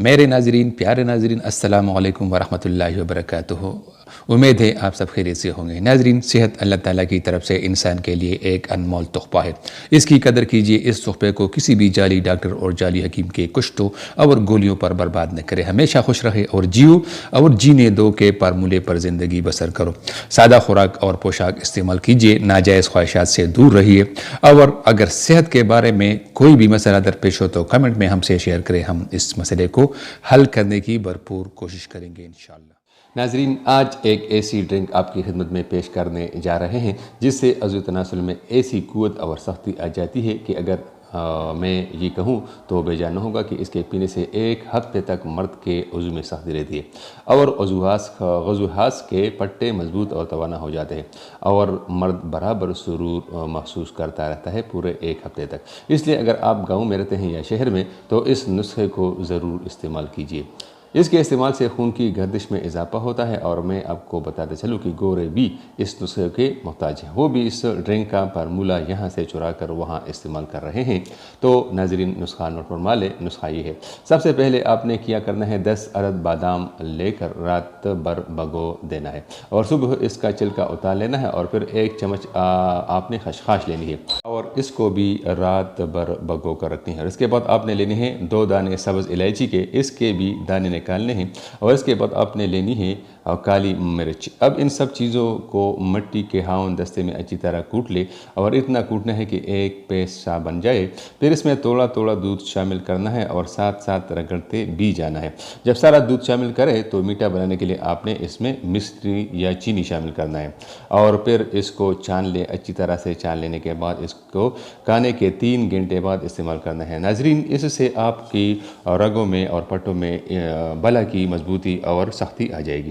میرے ناظرین، پیارے ناظرین، السلام علیکم ورحمۃ اللہ وبرکاتہ۔ امید ہے آپ سب خیریت سے ہوں گے۔ ناظرین، صحت اللہ تعالیٰ کی طرف سے انسان کے لیے ایک انمول تحفہ ہے۔ اس کی قدر کیجیے، اس تحفے کو کسی بھی جعلی ڈاکٹر اور جعلی حکیم کے کشتوں اور گولیوں پر برباد نہ کرے۔ ہمیشہ خوش رہے اور جیو اور جینے دو کے فارمولے پر زندگی بسر کرو۔ سادہ خوراک اور پوشاک استعمال کیجیے، ناجائز خواہشات سے دور رہیے، اور اگر صحت کے بارے میں کوئی بھی مسئلہ درپیش ہو تو کمنٹ میں ہم سے شیئر کریں، ہم اس مسئلے کو حل کرنے کی بھرپور کوشش کریں گے انشاءاللہ۔ ناظرین، آج ایک ایسی ڈرنک آپ کی خدمت میں پیش کرنے جا رہے ہیں جس سے عضو تناسل میں ایسی قوت اور سختی آ جاتی ہے کہ اگر میں یہ کہوں تو بے جان نہ ہوگا کہ اس کے پینے سے ایک ہفتے تک مرد کے عضو میں سختی رہتی ہے اور عضوحاس کے پٹے مضبوط اور توانا ہو جاتے ہیں اور مرد برابر سرور محسوس کرتا رہتا ہے پورے ایک ہفتے تک۔ اس لیے اگر آپ گاؤں میں رہتے ہیں یا شہر میں تو اس نسخے کو ضرور استعمال کیجیے۔ اس کے استعمال سے خون کی گردش میں اضافہ ہوتا ہے، اور میں آپ کو بتاتے چلوں کہ گورے بھی اس نسخے کے محتاج ہیں، وہ بھی اس ڈرنک کا فارمولہ یہاں سے چرا کر وہاں استعمال کر رہے ہیں۔ تو ناظرین، نسخہ نوٹ فرما لیں۔ نسخہ یہ ہے، سب سے پہلے آپ نے کیا کرنا ہے 10 عدد بادام لے کر رات بھر بھگو دینا ہے اور صبح اس کا چھلکا اتار لینا ہے، اور پھر 1 چمچ آپ نے خشخاش لینی ہے اور اس کو بھی رات بھر بھگو کر رکھنی ہے۔ اور اس کے بعد آپ نے لینی ہے 2 دانے سبز الائچی کے، اس کے بھی دانے نکالنے ہیں، اور اس کے بعد آپ نے لینی ہے کالی مرچ۔ اب ان سب چیزوں کو مٹی کے ہاون دستے میں اچھی طرح کوٹ لے، اور اتنا کوٹنا ہے کہ ایک پیسٹ سا بن جائے۔ پھر اس میں تھوڑا تھوڑا دودھ شامل کرنا ہے اور ساتھ ساتھ رگڑتے بھی جانا ہے۔ جب سارا دودھ شامل کرے تو میٹھا بنانے کے لیے آپ نے اس میں مشری یا چینی شامل کرنا ہے، اور پھر اس کو چھان لے۔ اچھی طرح سے چھان لینے کے بعد اس کو کھانے کے 3 گھنٹے بعد استعمال کرنا ہے۔ ناظرین، اس سے آپ کی رگوں میں اور پٹوں میں بلا کی مضبوطی اور سختی آ جائے گی۔